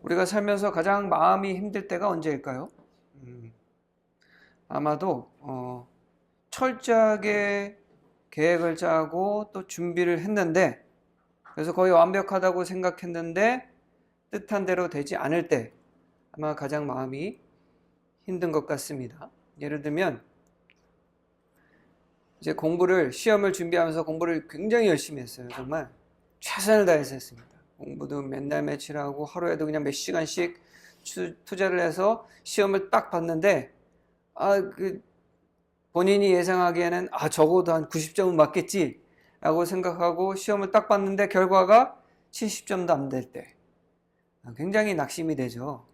우리가 살면서 가장 마음이 힘들 때가 언제일까요? 아마도 철저하게 계획을 짜고 또 준비를 했는데, 그래서 거의 완벽하다고 생각했는데 뜻한 대로 되지 않을 때 아마 가장 마음이 힘든 것 같습니다. 예를 들면 이제 시험을 준비하면서 공부를 굉장히 열심히 했어요. 정말 최선을 다해서 했습니다. 공부도 맨날 며칠하고 하루에도 그냥 몇 시간씩 투자를 해서 시험을 딱 봤는데, 본인이 예상하기에는 적어도 한 90점은 맞겠지 라고 생각하고 시험을 딱 봤는데 결과가 70점도 안 될 때 굉장히 낙심이 되죠.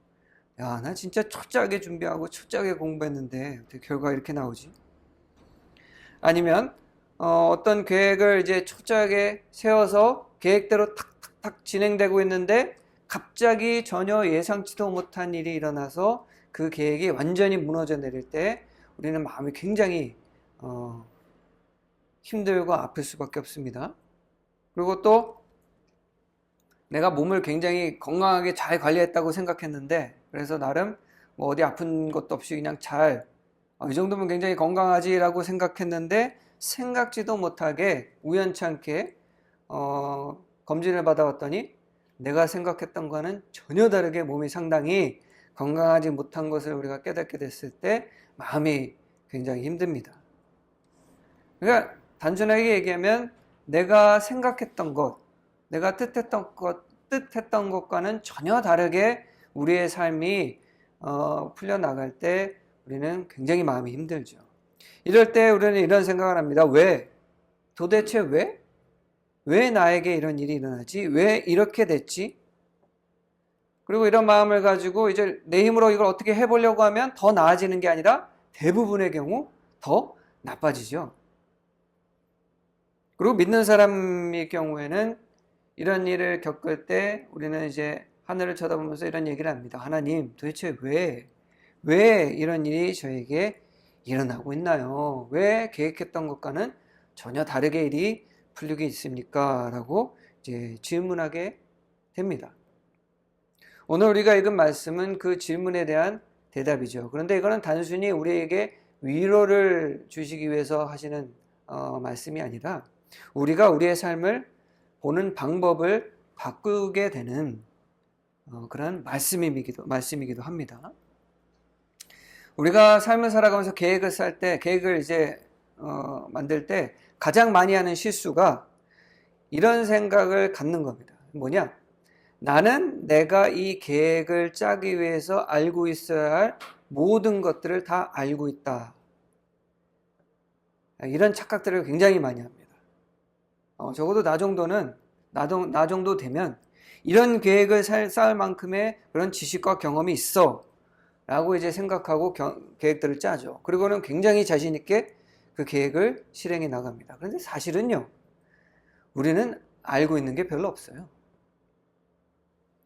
야, 나 진짜 초짜게 준비하고 초짜게 공부했는데 어떻게 결과가 이렇게 나오지? 아니면 어떤 계획을 이제 초짜게 세워서 계획대로 탁탁탁 진행되고 있는데 갑자기 전혀 예상치도 못한 일이 일어나서 그 계획이 완전히 무너져 내릴 때 우리는 마음이 굉장히 힘들고 아플 수밖에 없습니다. 그리고 또 내가 몸을 굉장히 건강하게 잘 관리했다고 생각했는데, 그래서 나름 뭐 어디 아픈 것도 없이 그냥 이 정도면 굉장히 건강하지라고 생각했는데 생각지도 못하게 우연찮게 검진을 받아봤더니 내가 생각했던 거는 전혀 다르게 몸이 상당히 건강하지 못한 것을 우리가 깨닫게 됐을 때 마음이 굉장히 힘듭니다. 그러니까 단순하게 얘기하면 내가 생각했던 것, 내가 뜻했던 것과는 전혀 다르게 우리의 삶이 풀려나갈 때 우리는 굉장히 마음이 힘들죠. 이럴 때 우리는 이런 생각을 합니다. 왜? 도대체 왜? 왜 나에게 이런 일이 일어나지? 왜 이렇게 됐지? 그리고 이런 마음을 가지고 이제 내 힘으로 이걸 어떻게 해보려고 하면 더 나아지는 게 아니라 대부분의 경우 더 나빠지죠. 그리고 믿는 사람의 경우에는 이런 일을 겪을 때 우리는 이제 하늘을 쳐다보면서 이런 얘기를 합니다. 하나님, 도대체 왜 이런 일이 저에게 일어나고 있나요? 왜 계획했던 것과는 전혀 다르게 일이 풀리고 있습니까? 라고 이제 질문하게 됩니다. 오늘 우리가 읽은 말씀은 그 질문에 대한 대답이죠. 그런데 이거는 단순히 우리에게 위로를 주시기 위해서 하시는 말씀이 아니라 우리가 우리의 삶을 보는 방법을 바꾸게 되는 그런 말씀이기도 합니다. 우리가 삶을 살아가면서 계획을 이제 만들 때 가장 많이 하는 실수가 이런 생각을 갖는 겁니다. 뭐냐? 나는 내가 이 계획을 짜기 위해서 알고 있어야 할 모든 것들을 다 알고 있다. 이런 착각들을 굉장히 많이 합니다. 적어도 나 정도 되면 이런 계획을 쌓을 만큼의 그런 지식과 경험이 있어 라고 이제 생각하고 계획들을 짜죠. 그리고는 굉장히 자신 있게 그 계획을 실행해 나갑니다. 그런데 사실은요, 우리는 알고 있는 게 별로 없어요.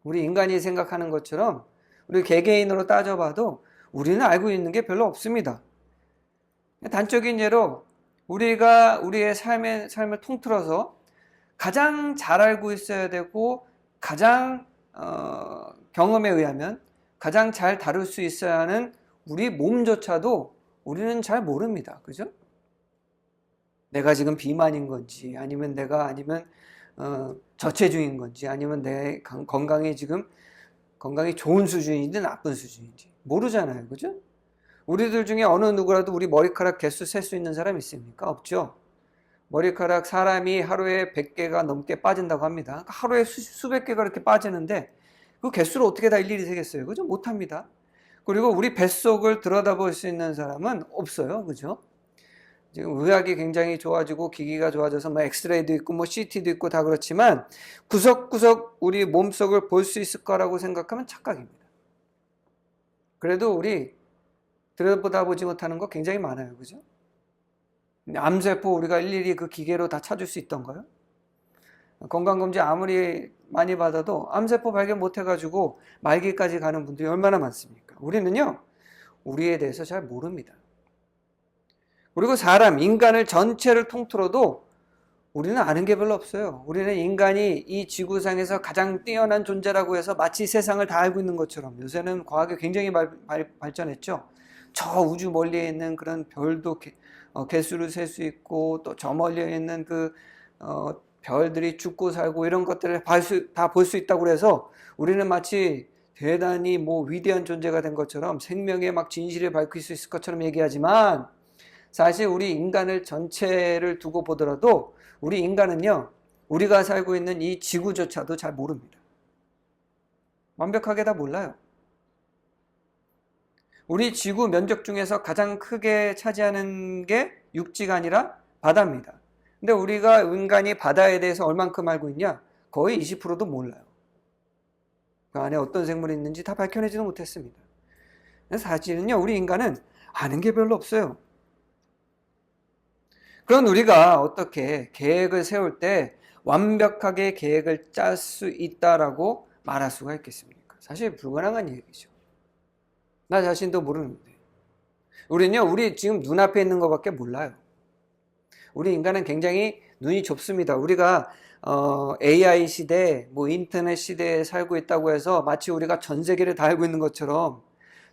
우리 인간이 생각하는 것처럼 우리 개개인으로 따져봐도 우리는 알고 있는 게 별로 없습니다. 단적인 예로 우리가 우리의 삶을 통틀어서 가장 잘 알고 있어야 되고 가장 경험에 의하면 가장 잘 다룰 수 있어야 하는 우리 몸조차도 우리는 잘 모릅니다. 그죠? 내가 지금 비만인 건지 아니면 저체중인 건지 아니면 내 건강이 좋은 수준인지 나쁜 수준인지 모르잖아요. 그죠? 우리들 중에 어느 누구라도 우리 머리카락 개수 셀 수 있는 사람 있습니까? 없죠. 머리카락 사람이 하루에 100개가 넘게 빠진다고 합니다. 하루에 수백 개가 이렇게 빠지는데 그 개수를 어떻게 다 일일이 세겠어요? 그죠? 못합니다. 그리고 우리 뱃속을 들여다볼 수 있는 사람은 없어요. 그죠? 지금 의학이 굉장히 좋아지고 기기가 좋아져서 엑스레이도 있고 CT도 있고 다 그렇지만 구석구석 우리 몸속을 볼 수 있을 거라고 생각하면 착각입니다. 그래도 우리 들여다보지 못하는 거 굉장히 많아요. 그죠? 암세포 우리가 일일이 그 기계로 다 찾을 수 있던가요? 건강검진 아무리 많이 받아도 암세포 발견 못해가지고 말기까지 가는 분들이 얼마나 많습니까? 우리는요, 우리에 대해서 잘 모릅니다. 그리고 인간을 전체를 통틀어도 우리는 아는 게 별로 없어요. 우리는 인간이 이 지구상에서 가장 뛰어난 존재라고 해서 마치 세상을 다 알고 있는 것처럼, 요새는 과학이 굉장히 발전했죠. 저 우주 멀리에 있는 그런 별도 개수를 셀 수 있고, 또 저 멀리에 있는 별들이 죽고 살고 이런 것들을 다 볼 수 있다고 그래서 우리는 마치 대단히 뭐 위대한 존재가 된 것처럼 생명의 막 진실을 밝힐 수 있을 것처럼 얘기하지만, 사실 우리 인간을 전체를 두고 보더라도 우리 인간은요, 우리가 살고 있는 이 지구조차도 잘 모릅니다. 완벽하게 다 몰라요. 우리 지구 면적 중에서 가장 크게 차지하는 게 육지가 아니라 바다입니다. 근데 우리가 인간이 바다에 대해서 얼만큼 알고 있냐? 거의 20%도 몰라요. 그 안에 어떤 생물이 있는지 다 밝혀내지도 못했습니다. 사실은요, 우리 인간은 아는 게 별로 없어요. 그런 우리가 어떻게 계획을 세울 때 완벽하게 계획을 짤 수 있다라고 말할 수가 있겠습니까? 사실 불가능한 얘기죠. 나 자신도 모르는데. 우리는요, 우리 지금 눈앞에 있는 것밖에 몰라요. 우리 인간은 굉장히 눈이 좁습니다. 우리가 AI 시대, 뭐 인터넷 시대에 살고 있다고 해서 마치 우리가 전 세계를 다 알고 있는 것처럼,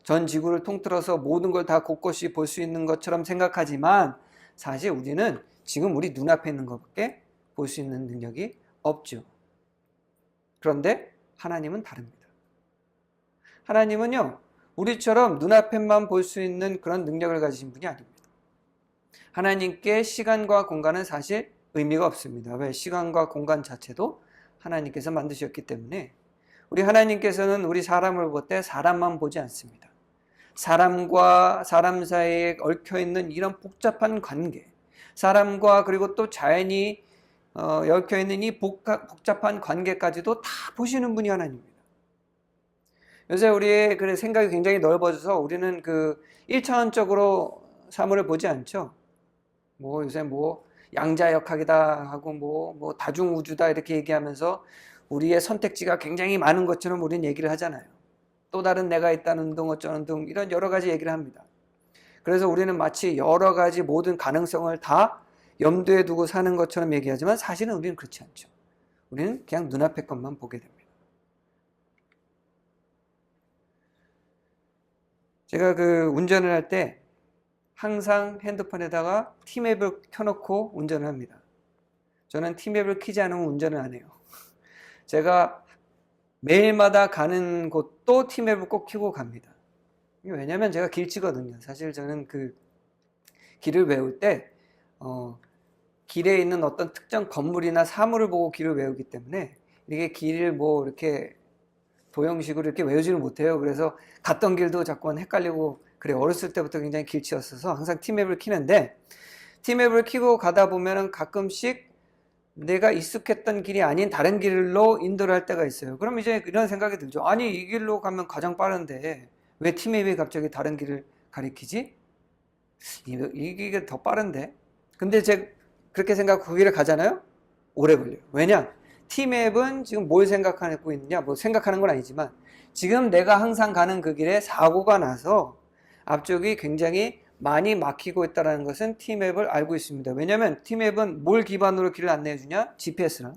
전 지구를 통틀어서 모든 걸 다 곳곳이 볼 수 있는 것처럼 생각하지만, 사실 우리는 지금 우리 눈앞에 있는 것밖에 볼 수 있는 능력이 없죠. 그런데 하나님은 다릅니다. 하나님은요, 우리처럼 눈앞에만 볼 수 있는 그런 능력을 가지신 분이 아닙니다. 하나님께 시간과 공간은 사실 의미가 없습니다. 왜? 시간과 공간 자체도 하나님께서 만드셨기 때문에. 우리 하나님께서는 우리 사람을 볼 때 사람만 보지 않습니다. 사람과 사람 사이에 얽혀있는 이런 복잡한 관계, 사람과 그리고 또 자연이 얽혀있는 이 복잡한 관계까지도 다 보시는 분이 하나님입니다. 요새 우리의 생각이 굉장히 넓어져서 우리는 1차원적으로 사물을 보지 않죠. 요새 양자역학이다 하고 뭐 다중우주다 이렇게 얘기하면서 우리의 선택지가 굉장히 많은 것처럼 우리는 얘기를 하잖아요. 또 다른 내가 있다는 등 어쩌는 등 이런 여러 가지 얘기를 합니다. 그래서 우리는 마치 여러 가지 모든 가능성을 다 염두에 두고 사는 것처럼 얘기하지만 사실은 우리는 그렇지 않죠. 우리는 그냥 눈앞의 것만 보게 됩니다. 제가 운전을 할 때 항상 핸드폰에다가 티맵을 켜놓고 운전을 합니다. 저는 티맵을 켜지 않으면 운전을 안 해요. 제가 매일마다 가는 곳도 티맵을 꼭 켜고 갑니다. 왜냐면 제가 길치거든요. 사실 저는 길을 외울 때 길에 있는 어떤 특정 건물이나 사물을 보고 길을 외우기 때문에 이게 길을 이렇게 도형식으로 이렇게 외우지를 못해요. 그래서 갔던 길도 자꾸 헷갈리고 그래. 어렸을 때부터 굉장히 길치였어서 항상 티맵을 켜는데, 티맵을 켜고 가다 보면은 가끔씩 내가 익숙했던 길이 아닌 다른 길로 인도를 할 때가 있어요. 그럼 이제 이런 생각이 들죠. 아니, 이 길로 가면 가장 빠른데 왜 티맵이 갑자기 다른 길을 가리키지? 이게 더 빠른데? 근데 제가 그렇게 생각하고 그 길을 가잖아요? 오래 걸려요. 왜냐? 티맵은 지금 뭘 생각하고 있느냐? 생각하는 건 아니지만 지금 내가 항상 가는 그 길에 사고가 나서 앞쪽이 굉장히 많이 막히고 있다는 것은 티맵을 알고 있습니다. 왜냐하면 티맵은 뭘 기반으로 길을 안내해 주냐? GPS랑,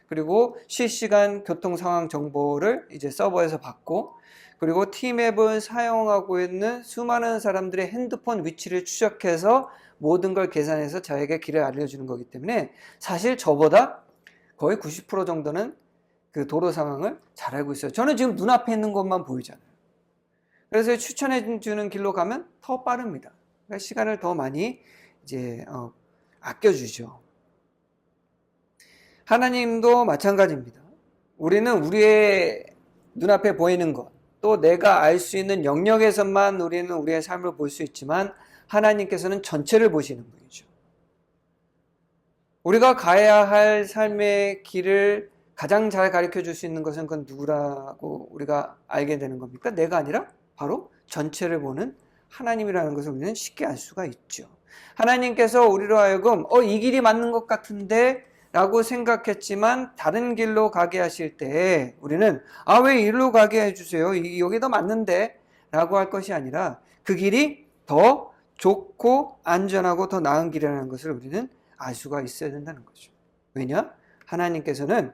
그리고 실시간 교통 상황 정보를 이제 서버에서 받고, 그리고 티맵을 사용하고 있는 수많은 사람들의 핸드폰 위치를 추적해서 모든 걸 계산해서 저에게 길을 알려주는 거기 때문에 사실 저보다 거의 90% 정도는 그 도로 상황을 잘 알고 있어요. 저는 지금 눈앞에 있는 것만 보이잖아요. 그래서 추천해 주는 길로 가면 더 빠릅니다. 그러니까 시간을 더 많이 이제 아껴주죠. 하나님도 마찬가지입니다. 우리는 우리의 눈앞에 보이는 것, 또 내가 알 수 있는 영역에서만 우리는 우리의 삶을 볼 수 있지만 하나님께서는 전체를 보시는 분이죠. 우리가 가야 할 삶의 길을 가장 잘 가르쳐 줄 수 있는 것은 그건 누구라고 우리가 알게 되는 겁니까? 내가 아니라 바로 전체를 보는 하나님이라는 것을 우리는 쉽게 알 수가 있죠. 하나님께서 우리로 하여금 이 길이 맞는 것 같은데 라고 생각했지만 다른 길로 가게 하실 때 우리는 왜 이리로 가게 해주세요. 여기 더 맞는데 라고 할 것이 아니라 그 길이 더 좋고 안전하고 더 나은 길이라는 것을 우리는 알 수가 있어야 된다는 거죠. 왜냐? 하나님께서는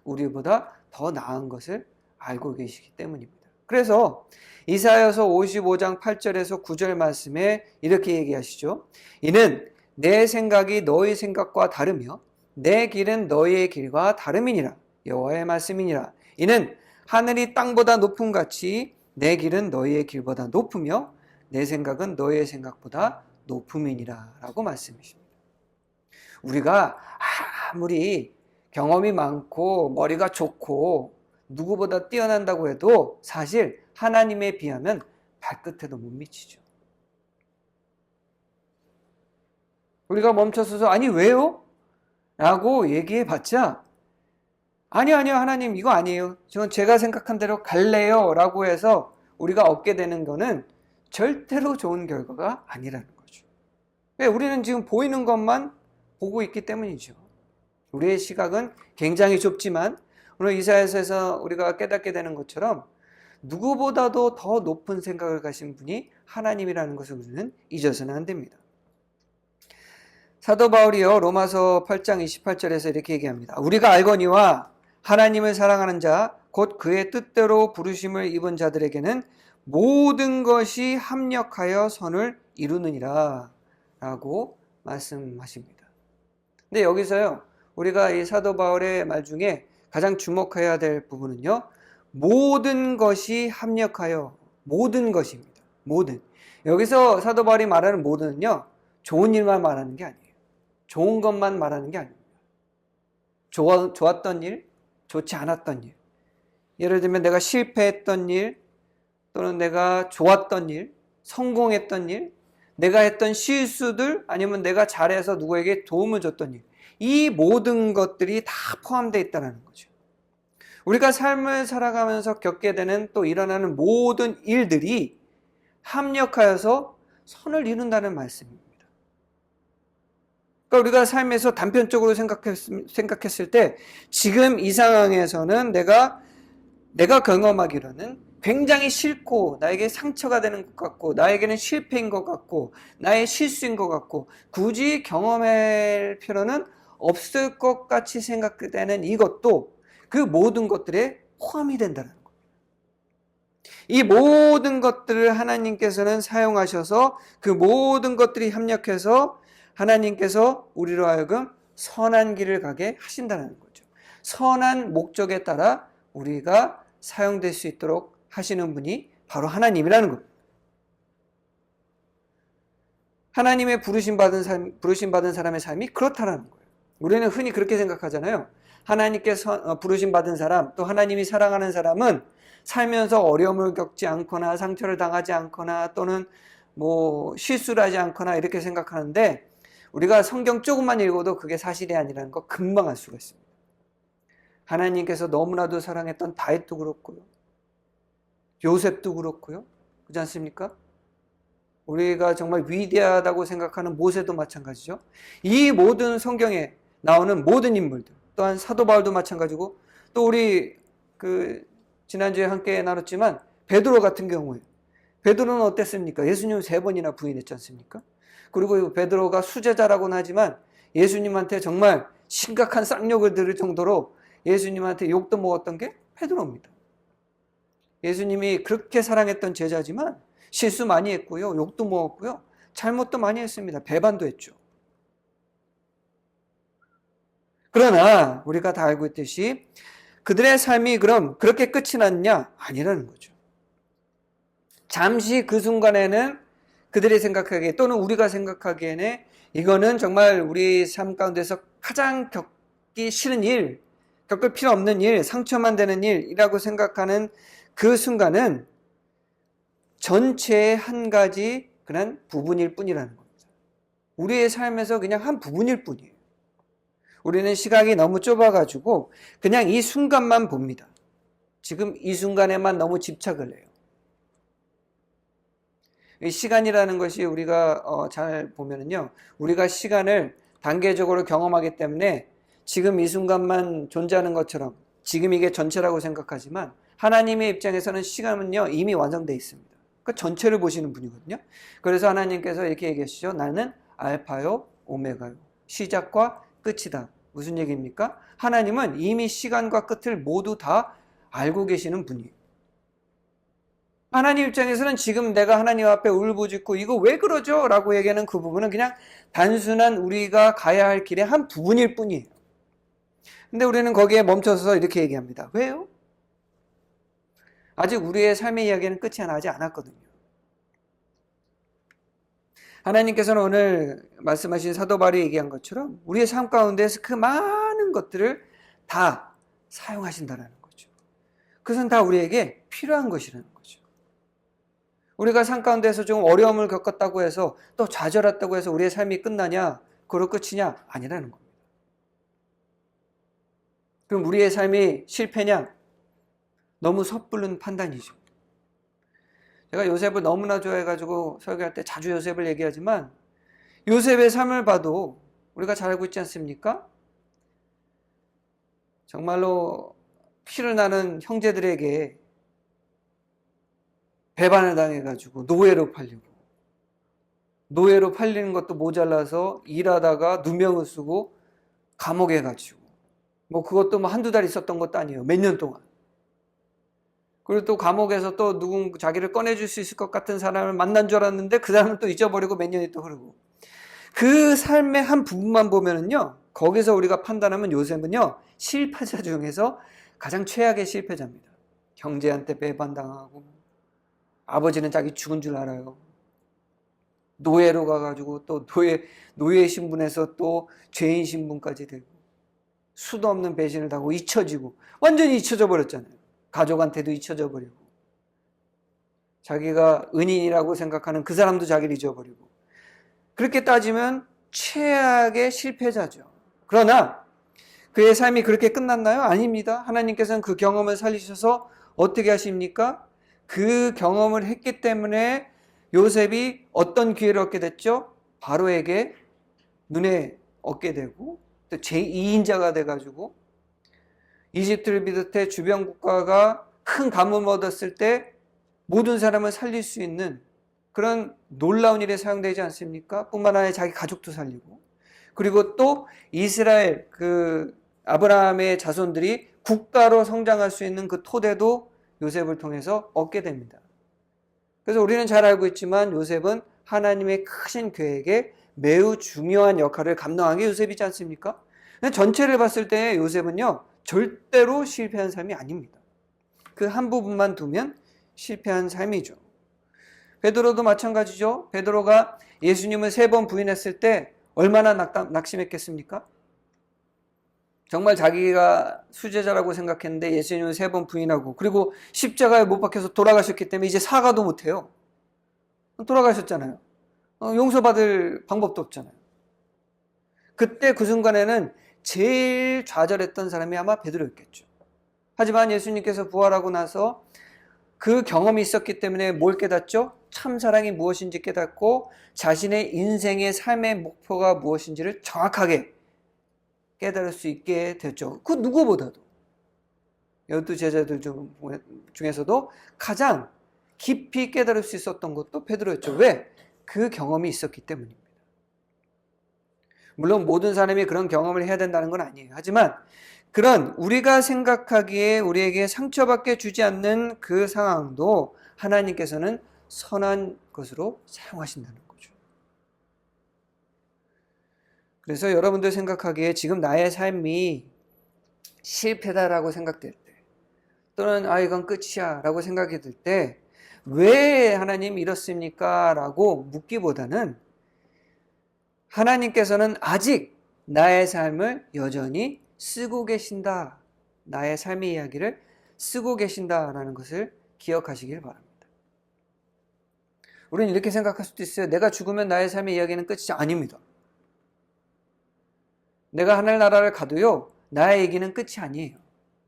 우리보다 더 나은 것을 알고 계시기 때문입니다. 그래서 이사야서 55장 8절에서 9절 말씀에 이렇게 얘기하시죠. 이는 내 생각이 너희 생각과 다르며 내 길은 너희의 길과 다름이니라. 여호와의 말씀이니라. 이는 하늘이 땅보다 높음 같이 내 길은 너희의 길보다 높으며 내 생각은 너희의 생각보다 높음이니라 라고 말씀이십니다. 우리가 아무리 경험이 많고 머리가 좋고 누구보다 뛰어난다고 해도 사실 하나님에 비하면 발끝에도 못 미치죠. 우리가 멈춰서서 아니 왜요? 라고 얘기해 봤자 아니요 하나님 이거 아니에요. 저는 제가 생각한 대로 갈래요 라고 해서 우리가 얻게 되는 거는 절대로 좋은 결과가 아니라는 거죠. 왜? 우리는 지금 보이는 것만 보고 있기 때문이죠. 우리의 시각은 굉장히 좁지만 오늘 이사야서에서 우리가 깨닫게 되는 것처럼 누구보다도 더 높은 생각을 가신 분이 하나님이라는 것을 우리는 잊어서는 안 됩니다. 사도 바울이요 로마서 8장 28절에서 이렇게 얘기합니다. 우리가 알거니와 하나님을 사랑하는 자 곧 그의 뜻대로 부르심을 입은 자들에게는 모든 것이 합력하여 선을 이루느니라 라고 말씀하십니다. 근데 여기서요 우리가 이 사도 바울의 말 중에 가장 주목해야 될 부분은요 모든 것이 합력하여 모든 것입니다. 모든. 여기서 사도 바울이 말하는 모든은요 좋은 일만 말하는 게 아니에요. 좋은 것만 말하는 게 아닙니다. 좋았던 일, 좋지 않았던 일. 예를 들면 내가 실패했던 일, 또는 내가 좋았던 일, 성공했던 일, 내가 했던 실수들, 아니면 내가 잘해서 누구에게 도움을 줬던 일. 이 모든 것들이 다 포함되어 있다는 거죠. 우리가 삶을 살아가면서 겪게 되는 또 일어나는 모든 일들이 합력하여서 선을 이룬다는 말씀입니다. 그러니까 우리가 삶에서 단편적으로 생각했을 때 지금 이 상황에서는 내가 경험하기로는 굉장히 싫고 나에게 상처가 되는 것 같고 나에게는 실패인 것 같고 나의 실수인 것 같고 굳이 경험할 필요는 없을 것 같이 생각되는 이것도 그 모든 것들에 포함이 된다는 거예요. 이 모든 것들을 하나님께서는 사용하셔서 그 모든 것들이 협력해서 하나님께서 우리로 하여금 선한 길을 가게 하신다는 거죠. 선한 목적에 따라 우리가 사용될 수 있도록 하시는 분이 바로 하나님이라는 겁니다. 하나님의 부르심받은 사람의 삶이 그렇다라는 거예요. 우리는 흔히 그렇게 생각하잖아요. 하나님께 부르심받은 사람, 또 하나님이 사랑하는 사람은 살면서 어려움을 겪지 않거나 상처를 당하지 않거나 또는 실수를 하지 않거나 이렇게 생각하는데 우리가 성경 조금만 읽어도 그게 사실이 아니라는 거 금방 알 수가 있습니다. 하나님께서 너무나도 사랑했던 다윗도 그렇고요. 요셉도 그렇고요. 그렇지 않습니까? 우리가 정말 위대하다고 생각하는 모세도 마찬가지죠. 이 모든 성경에 나오는 모든 인물들, 또한 사도 바울도 마찬가지고 또 우리 지난주에 함께 나눴지만 베드로 같은 경우에 베드로는 어땠습니까? 예수님 3번이나 부인했지 않습니까? 그리고 베드로가 수제자라고는 하지만 예수님한테 정말 심각한 쌍욕을 들을 정도로 예수님한테 욕도 먹었던 게 베드로입니다. 예수님이 그렇게 사랑했던 제자지만 실수 많이 했고요. 욕도 먹었고요. 잘못도 많이 했습니다. 배반도 했죠. 그러나 우리가 다 알고 있듯이 그들의 삶이 그럼 그렇게 끝이 났냐? 아니라는 거죠. 잠시 그 순간에는 그들이 생각하기에 또는 우리가 생각하기에는 이거는 정말 우리 삶 가운데서 가장 겪기 싫은 일, 겪을 필요 없는 일, 상처만 되는 일이라고 생각하는 그 순간은 전체의 한 가지 그런 부분일 뿐이라는 겁니다. 우리의 삶에서 그냥 한 부분일 뿐이에요. 우리는 시각이 너무 좁아가지고 그냥 이 순간만 봅니다. 지금 이 순간에만 너무 집착을 해요. 이 시간이라는 것이 우리가 잘 보면은요, 우리가 시간을 단계적으로 경험하기 때문에 지금 이 순간만 존재하는 것처럼 지금 이게 전체라고 생각하지만 하나님의 입장에서는 시간은요 이미 완성되어 있습니다. 그 전체를 보시는 분이거든요. 그래서 하나님께서 이렇게 얘기하시죠. 나는 알파요 오메가요. 시작과 끝이다. 무슨 얘기입니까? 하나님은 이미 시간과 끝을 모두 다 알고 계시는 분이에요. 하나님 입장에서는 지금 내가 하나님 앞에 울부짖고 이거 왜 그러죠? 라고 얘기하는 그 부분은 그냥 단순한 우리가 가야 할 길의 한 부분일 뿐이에요. 근데 우리는 거기에 멈춰서 이렇게 얘기합니다. 왜요? 아직 우리의 삶의 이야기는 끝이 나지 않았거든요. 하나님께서는 오늘 말씀하신 사도 바울이 얘기한 것처럼 우리의 삶 가운데에서 그 많은 것들을 다 사용하신다는 거죠. 그것은 다 우리에게 필요한 것이라는 거죠. 우리가 삶 가운데서 좀 어려움을 겪었다고 해서 또 좌절했다고 해서 우리의 삶이 끝나냐? 그로 끝이냐? 아니라는 겁니다. 그럼 우리의 삶이 실패냐? 너무 섣부른 판단이죠. 제가 요셉을 너무나 좋아해가지고 설교할 때 자주 요셉을 얘기하지만 요셉의 삶을 봐도 우리가 잘 알고 있지 않습니까? 정말로 피를 나는 형제들에게 배반을 당해가지고 노예로 팔리는 것도 모자라서 일하다가 누명을 쓰고 감옥에 갇히고 뭐 그것도 뭐 한두 달 있었던 것도 아니에요. 몇 년 동안. 그리고 또 감옥에서 또 자기를 꺼내줄 수 있을 것 같은 사람을 만난 줄 알았는데 그 사람은 또 잊어버리고 몇 년이 또 흐르고 그 삶의 한 부분만 보면은요 거기서 우리가 판단하면 요셉은요 실패자 중에서 가장 최악의 실패자입니다. 형제한테 배반당하고 아버지는 자기 죽은 줄 알아요. 노예로 가가지고 또 노예 신분에서 또 죄인 신분까지 되고 수도 없는 배신을 당하고 잊혀지고 완전히 잊혀져 버렸잖아요. 가족한테도 잊혀져 버리고 자기가 은인이라고 생각하는 그 사람도 자기를 잊어버리고 그렇게 따지면 최악의 실패자죠. 그러나 그의 삶이 그렇게 끝났나요? 아닙니다. 하나님께서는 그 경험을 살리셔서 어떻게 하십니까? 그 경험을 했기 때문에 요셉이 어떤 기회를 얻게 됐죠? 바로에게 눈에 얻게 되고 또 제2인자가 돼가지고 이집트를 비롯해 주변 국가가 큰 가뭄을 얻었을 때 모든 사람을 살릴 수 있는 그런 놀라운 일에 사용되지 않습니까? 뿐만 아니라 자기 가족도 살리고 그리고 또 이스라엘 아브라함의 자손들이 국가로 성장할 수 있는 그 토대도 요셉을 통해서 얻게 됩니다. 그래서 우리는 잘 알고 있지만 요셉은 하나님의 크신 계획에 매우 중요한 역할을 감당한 게 요셉이지 않습니까? 전체를 봤을 때 요셉은요 절대로 실패한 삶이 아닙니다. 그 한 부분만 두면 실패한 삶이죠. 베드로도 마찬가지죠. 베드로가 예수님을 3번 부인했을 때 얼마나 낙심했겠습니까? 정말 자기가 수제자라고 생각했는데 예수님을 3번 부인하고 그리고 십자가에 못 박혀서 돌아가셨기 때문에 이제 사과도 못해요. 돌아가셨잖아요. 용서받을 방법도 없잖아요. 그때 그 순간에는 제일 좌절했던 사람이 아마 베드로였겠죠. 하지만 예수님께서 부활하고 나서 그 경험이 있었기 때문에 뭘 깨닫죠? 참사랑이 무엇인지 깨닫고 자신의 인생의 삶의 목표가 무엇인지를 정확하게 깨달을 수 있게 됐죠. 그 누구보다도 12제자들 중에서도 가장 깊이 깨달을 수 있었던 것도 베드로였죠. 왜? 그 경험이 있었기 때문입니다. 물론 모든 사람이 그런 경험을 해야 된다는 건 아니에요. 하지만 그런 우리가 생각하기에 우리에게 상처받게 주지 않는 그 상황도 하나님께서는 선한 것으로 사용하신다는 거죠. 그래서 여러분들 생각하기에 지금 나의 삶이 실패다라고 생각될 때 또는 이건 끝이야 라고 생각이 들 때 왜 하나님 이렇습니까? 라고 묻기보다는 하나님께서는 아직 나의 삶을 여전히 쓰고 계신다. 나의 삶의 이야기를 쓰고 계신다라는 것을 기억하시길 바랍니다. 우리는 이렇게 생각할 수도 있어요. 내가 죽으면 나의 삶의 이야기는 끝이 아닙니다. 내가 하늘나라를 가도요. 나의 얘기는 끝이 아니에요.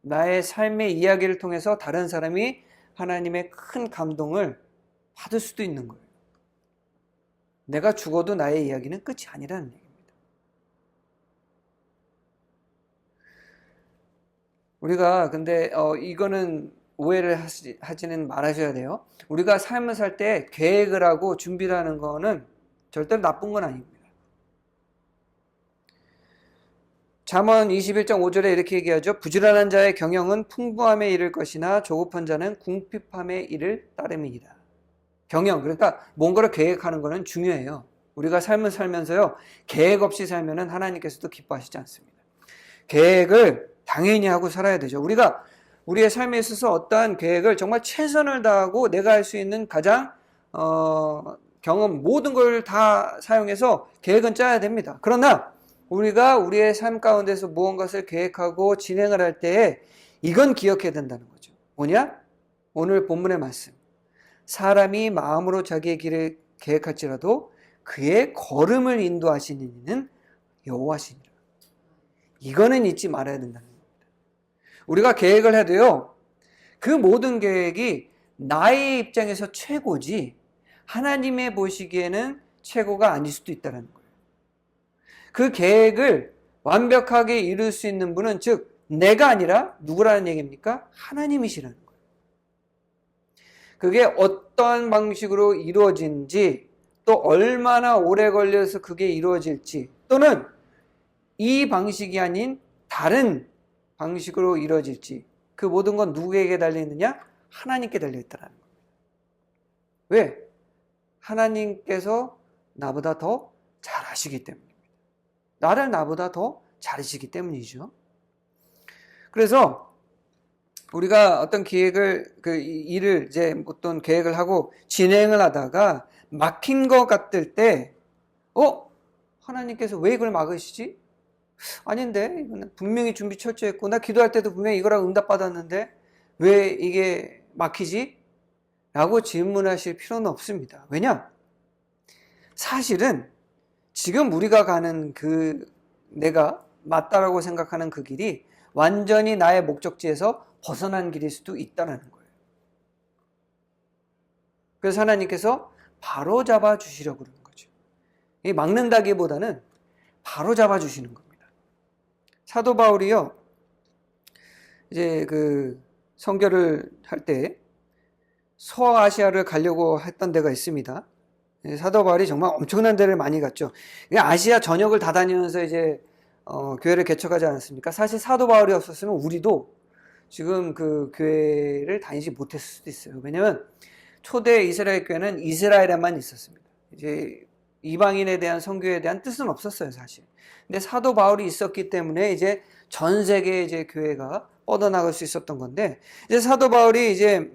나의 삶의 이야기를 통해서 다른 사람이 하나님의 큰 감동을 받을 수도 있는 거예요. 내가 죽어도 나의 이야기는 끝이 아니라는 얘기입니다. 우리가 근데 이거는 오해를 하지는 말아셔야 돼요. 우리가 삶을 살 때 계획을 하고 준비를 하는 거는 절대로 나쁜 건 아닙니다. 잠언 21장 5절에 이렇게 얘기하죠. 부지런한 자의 경영은 풍부함에 이를 것이나 조급한 자는 궁핍함에 이를 따름이니라. 경영, 그러니까 뭔가를 계획하는 거는 중요해요. 우리가 삶을 살면서요, 계획 없이 살면은 하나님께서도 기뻐하시지 않습니다. 계획을 당연히 하고 살아야 되죠. 우리가 우리의 삶에 있어서 어떠한 계획을 정말 최선을 다하고 내가 할 수 있는 가장 경험 모든 걸 다 사용해서 계획은 짜야 됩니다. 그러나 우리가 우리의 삶 가운데서 무언가를 계획하고 진행을 할 때에 이건 기억해야 된다는 거죠. 뭐냐? 오늘 본문의 말씀. 사람이 마음으로 자기의 길을 계획할지라도 그의 걸음을 인도하시는 이는 여호와시니라. 이거는 잊지 말아야 된다는 겁니다. 우리가 계획을 해도요, 그 모든 계획이 나의 입장에서 최고지 하나님의 보시기에는 최고가 아닐 수도 있다는 거예요. 그 계획을 완벽하게 이룰 수 있는 분은 즉 내가 아니라 누구라는 얘기입니까? 하나님이시라는 거예요. 그게 어떠한 방식으로 이루어진지 또 얼마나 오래 걸려서 그게 이루어질지 또는 이 방식이 아닌 다른 방식으로 이루어질지 그 모든 건 누구에게 달려있느냐? 하나님께 달려있다는 겁니다. 왜? 하나님께서 나보다 더 잘하시기 때문입니다. 나를 나보다 더 잘하시기 때문이죠. 그래서 우리가 어떤 기획을 일을 이제 어떤 계획을 하고 진행을 하다가 막힌 것 같을 때 하나님께서 왜 이걸 막으시지? 아닌데 이거는 분명히 준비 철저했고 나 기도할 때도 분명히 이거랑 응답받았는데 왜 이게 막히지? 라고 질문하실 필요는 없습니다. 왜냐? 사실은 지금 우리가 가는 내가 맞다라고 생각하는 그 길이 완전히 나의 목적지에서 벗어난 길일 수도 있다는 거예요. 그래서 하나님께서 바로 잡아 주시려고 그러는 거죠. 이 막는다기보다는 바로 잡아 주시는 겁니다. 사도 바울이요, 이제 선교를 할 때 서아시아를 가려고 했던 데가 있습니다. 사도 바울이 정말 엄청난 데를 많이 갔죠. 아시아 전역을 다 다니면서 이제 교회를 개척하지 않았습니까? 사실 사도 바울이 없었으면 우리도 지금 그 교회를 다니지 못했을 수도 있어요. 왜냐하면 초대 이스라엘 교회는 이스라엘에만 있었습니다. 이제 이방인에 대한 선교에 대한 뜻은 없었어요, 사실. 근데 사도 바울이 있었기 때문에 이제 전 세계에 이제 교회가 뻗어나갈 수 있었던 건데, 이제 사도 바울이 이제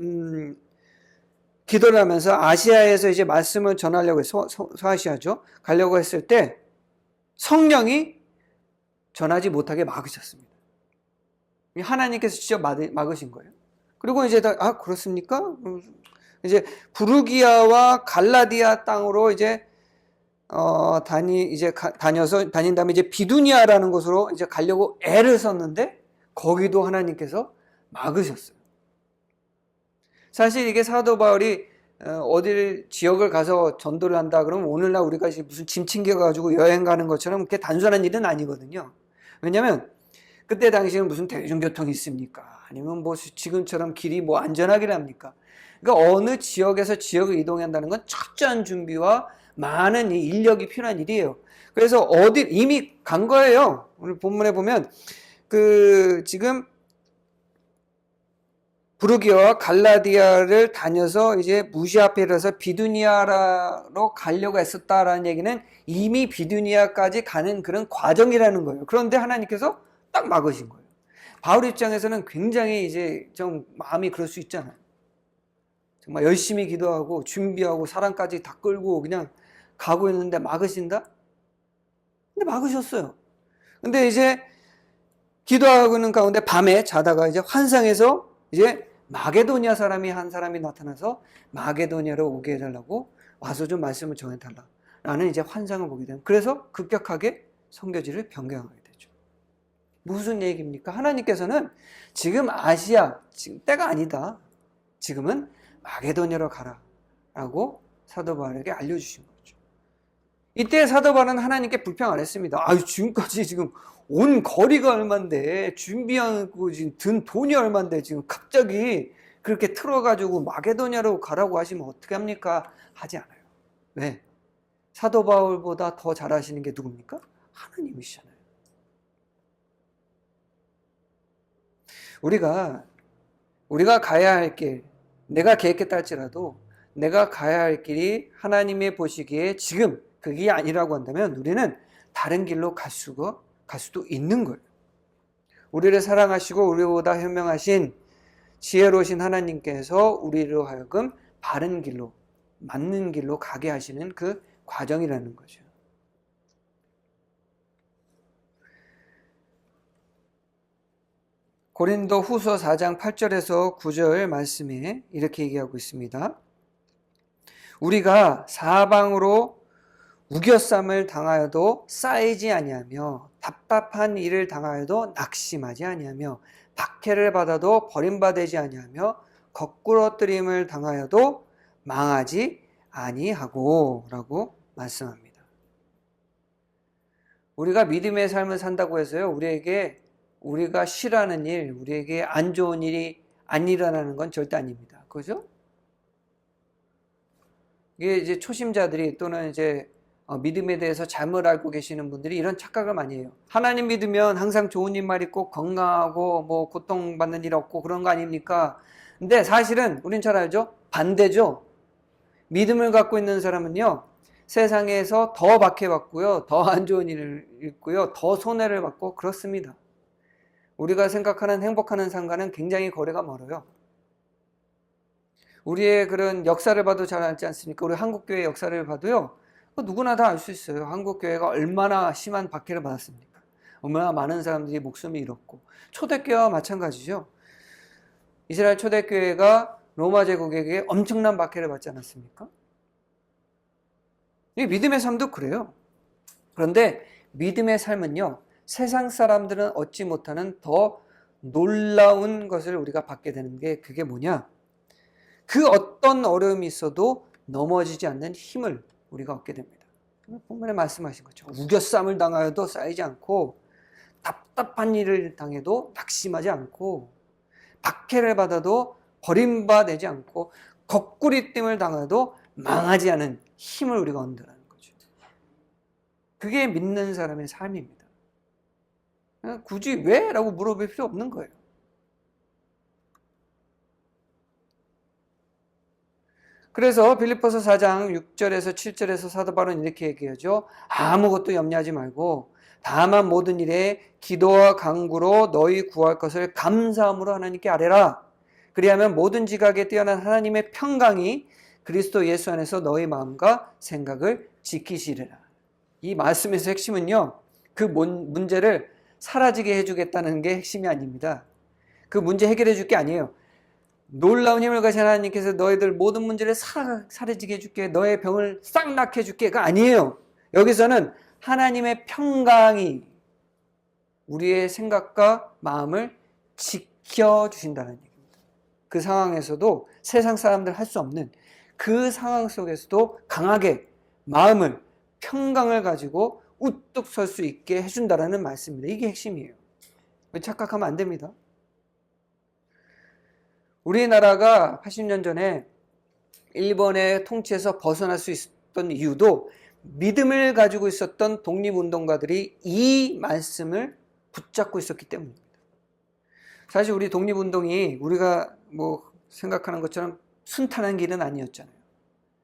기도를 하면서 아시아에서 이제 말씀을 전하려고 서아시아죠. 가려고 했을 때 성령이 전하지 못하게 막으셨습니다. 하나님께서 직접 막으신 거예요. 그리고 이제 그렇습니까? 이제 부르기아와 갈라디아 땅으로 이제 다닌 다음에 이제 비두니아라는 곳으로 이제 가려고 애를 썼는데 거기도 하나님께서 막으셨어요. 사실 이게 사도 바울이 어딜 지역을 가서 전도를 한다 그러면 오늘날 우리가 무슨 짐 챙겨가지고 여행 가는 것처럼 그렇게 단순한 일은 아니거든요. 왜냐하면 그때 당시에는 무슨 대중교통이 있습니까? 아니면 뭐 지금처럼 길이 뭐 안전하기랍니까? 그러니까 어느 지역에서 지역을 이동한다는 건 철저한 준비와 많은 인력이 필요한 일이에요. 그래서 이미 간 거예요. 오늘 본문에 보면 지금 부르기아와 갈라디아를 다녀서 이제 무시아페라서 비두니아로 가려고 했었다라는 얘기는 이미 비두니아까지 가는 그런 과정이라는 거예요. 그런데 하나님께서 딱 막으신 거예요. 바울 입장에서는 굉장히 이제 좀 마음이 그럴 수 있잖아요. 정말 열심히 기도하고 준비하고 사람까지 다 끌고 그냥 가고 있는데 막으신다? 근데 막으셨어요. 근데 이제 기도하고 있는 가운데 밤에 자다가 이제 환상에서 이제 마게도니아 사람이 한 사람이 나타나서 마게도니아로 오게 해달라고 와서 좀 말씀을 전해달라라는 이제 환상을 보게 되면 그래서 급격하게 선교지를 변경하게 되죠. 무슨 얘기입니까? 하나님께서는 지금 아시아 지금 때가 아니다. 지금은 마게도니아로 가라라고 사도 바울에게 알려주신 거죠. 이때 사도 바울은 하나님께 불평 안 했습니다. 지금까지 지금 온 거리가 얼만데 준비하고 지금 든 돈이 얼만데 지금 갑자기 그렇게 틀어가지고 마게도냐로 가라고 하시면 어떻게 합니까? 하지 않아요. 왜? 사도 바울보다 더 잘하시는 게 누굽니까? 하나님이시잖아요. 우리가 가야 할 길, 내가 계획했다 할지라도 내가 가야 할 길이 하나님의 보시기에 지금 그 길이 아니라고 한다면 우리는 다른 길로 갈 수도 있는 거예요. 우리를 사랑하시고 우리보다 현명하신 지혜로우신 하나님께서 우리로 하여금 바른 길로, 맞는 길로 가게 하시는 그 과정이라는 거죠. 고린도 후서 4장 8절에서 9절 말씀에 이렇게 얘기하고 있습니다. 우리가 사방으로 우겨쌈을 당하여도 쌓이지 아니하며 답답한 일을 당하여도 낙심하지 아니하며 박해를 받아도 버림받지 아니하며 거꾸러뜨림을 당하여도 망하지 아니하고 라고 말씀합니다. 우리가 믿음의 삶을 산다고 해서요, 우리가 싫어하는 일, 우리에게 안 좋은 일이 안 일어나는 건 절대 아닙니다. 그죠? 이게 이제 초심자들이 또는 이제 믿음에 대해서 잘못 알고 계시는 분들이 이런 착각을 많이 해요. 하나님 믿으면 항상 좋은 일만 있고 건강하고 뭐 고통받는 일 없고 그런 거 아닙니까? 근데 사실은 우린 잘 알죠? 반대죠. 믿음을 갖고 있는 사람은요, 세상에서 더 박해받고요, 더 안 좋은 일을 있고요, 더 손해를 받고 그렇습니다. 우리가 생각하는 행복하는 삶과는 굉장히 거리가 멀어요. 우리의 그런 역사를 봐도 잘 알지 않습니까? 우리 한국교회 역사를 봐도요, 누구나 다 알 수 있어요. 한국교회가 얼마나 심한 박해를 받았습니까? 얼마나 많은 사람들이 목숨을 잃었고, 초대교회와 마찬가지죠. 이스라엘 초대교회가 로마 제국에게 엄청난 박해를 받지 않았습니까? 이 믿음의 삶도 그래요. 그런데 믿음의 삶은요, 세상 사람들은 얻지 못하는 더 놀라운 것을 우리가 받게 되는 게 그게 뭐냐? 그 어떤 어려움이 있어도 넘어지지 않는 힘을 우리가 얻게 됩니다. 본문에 말씀하신 것처럼 우겨쌈을 당하여도 쌓이지 않고 답답한 일을 당해도 낙심하지 않고 박해를 받아도 버림받지 않고 거꾸리됨을 당해도 망하지 않은 힘을 우리가 얻는다는 거죠. 그게 믿는 사람의 삶입니다. 굳이 왜? 라고 물어볼 필요 없는 거예요. 그래서 빌립보서 4장 6절에서 7절에서 사도 바울은 이렇게 얘기하죠. 아무것도 염려하지 말고 다만 모든 일에 기도와 간구로 너희 구할 것을 감사함으로 하나님께 아뢰라. 그리하면 모든 지각에 뛰어난 하나님의 평강이 그리스도 예수 안에서 너희 마음과 생각을 지키시리라. 이 말씀에서 핵심은요, 그 문제를 사라지게 해주겠다는 게 핵심이 아닙니다. 그 문제 해결해 줄 게 아니에요. 놀라운 힘을 가진 하나님께서 너희들 모든 문제를 사라지게 해줄게, 너의 병을 싹 낫게 해줄게가 아니에요. 여기서는 하나님의 평강이 우리의 생각과 마음을 지켜주신다는 얘기입니다. 그 상황에서도 세상 사람들 할 수 없는 그 상황 속에서도 강하게 마음을, 평강을 가지고 우뚝 설 수 있게 해준다는 말씀입니다. 이게 핵심이에요. 착각하면 안 됩니다. 우리나라가 80년 전에 일본의 통치에서 벗어날 수 있었던 이유도 믿음을 가지고 있었던 독립운동가들이 이 말씀을 붙잡고 있었기 때문입니다. 사실 우리 독립운동이 우리가 뭐 생각하는 것처럼 순탄한 길은 아니었잖아요.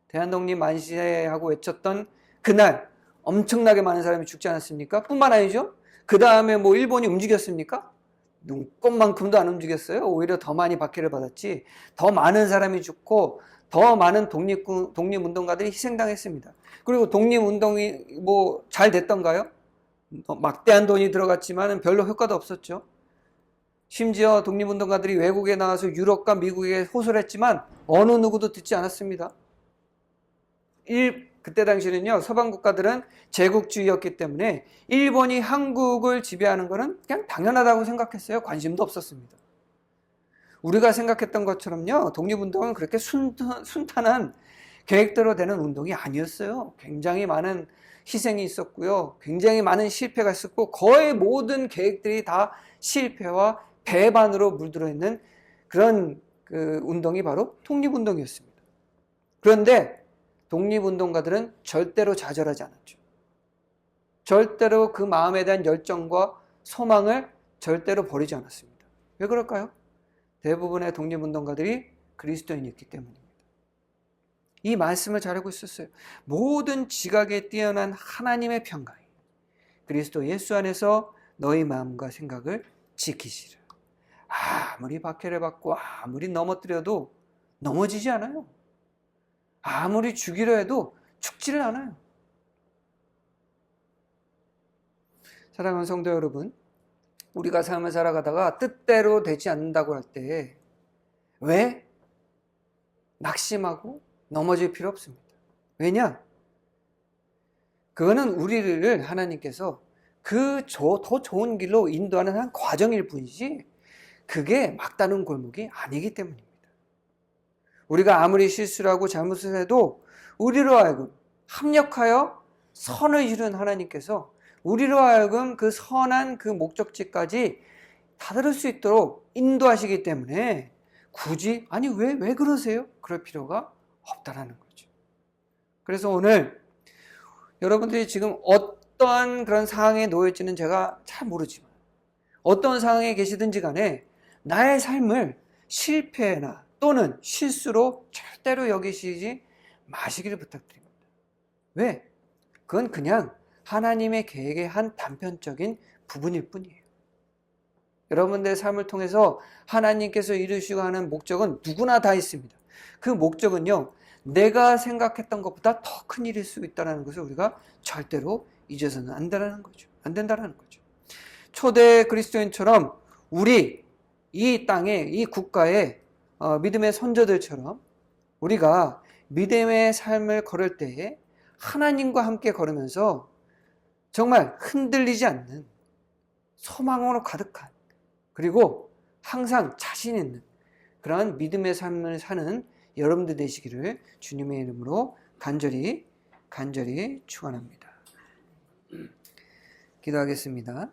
대한독립 만세하고 외쳤던 그날 엄청나게 많은 사람이 죽지 않았습니까? 뿐만 아니죠. 그 다음에 뭐 일본이 움직였습니까? 눈꼽만큼도 안 움직였어요. 오히려 더 많이 박해를 받았지. 더 많은 사람이 죽고 더 많은 독립운동가들이 희생당했습니다. 그리고 독립운동이 뭐 잘 됐던가요? 막대한 돈이 들어갔지만 별로 효과도 없었죠. 심지어 독립운동가들이 외국에 나와서 유럽과 미국에 호소를 했지만 어느 누구도 듣지 않았습니다. 그때 당시는요, 서방 국가들은 제국주의였기 때문에 일본이 한국을 지배하는 것은 그냥 당연하다고 생각했어요. 관심도 없었습니다. 우리가 생각했던 것처럼요, 독립운동은 그렇게 순탄한 계획대로 되는 운동이 아니었어요. 굉장히 많은 희생이 있었고요, 굉장히 많은 실패가 있었고, 거의 모든 계획들이 다 실패와 배반으로 물들어 있는 그런 운동이 바로 독립운동이었습니다. 그런데 독립운동가들은 절대로 좌절하지 않았죠. 절대로 그 마음에 대한 열정과 소망을 절대로 버리지 않았습니다. 왜 그럴까요? 대부분의 독립운동가들이 그리스도인이었기 때문입니다. 이 말씀을 잘 알고 있었어요. 모든 지각에 뛰어난 하나님의 평강이 그리스도 예수 안에서 너희 마음과 생각을 지키시라. 아무리 박해를 받고 아무리 넘어뜨려도 넘어지지 않아요. 아무리 죽이려 해도 죽지를 않아요. 사랑하는 성도 여러분, 우리가 삶을 살아가다가 뜻대로 되지 않는다고 할 때 왜 낙심하고 넘어질 필요 없습니다. 왜냐? 그거는 우리를 하나님께서 더 좋은 길로 인도하는 한 과정일 뿐이지 그게 막다른 골목이 아니기 때문입니다. 우리가 아무리 실수를 하고 잘못을 해도 우리로 하여금 합력하여 선을 이루는 하나님께서 우리로 하여금 그 선한 그 목적지까지 다다를 수 있도록 인도하시기 때문에 굳이 왜 그러세요? 그럴 필요가 없다라는 거죠. 그래서 오늘 여러분들이 지금 어떠한 그런 상황에 놓여있지는 제가 잘 모르지만 어떤 상황에 계시든지 간에 나의 삶을 실패나 또는 실수로 절대로 여기시지 마시기를 부탁드립니다. 왜? 그건 그냥 하나님의 계획의 한 단편적인 부분일 뿐이에요. 여러분들의 삶을 통해서 하나님께서 이루시고 하는 목적은 누구나 다 있습니다. 그 목적은요, 내가 생각했던 것보다 더 큰 일일 수 있다는 것을 우리가 절대로 잊어서는 안 된다는 거죠. 초대 그리스도인처럼 우리 이 땅에, 이 국가의 믿음의 선조들처럼 우리가 믿음의 삶을 걸을 때에 하나님과 함께 걸으면서 정말 흔들리지 않는 소망으로 가득한, 그리고 항상 자신 있는 그러한 믿음의 삶을 사는 여러분들 되시기를 주님의 이름으로 간절히 축원합니다. 기도하겠습니다.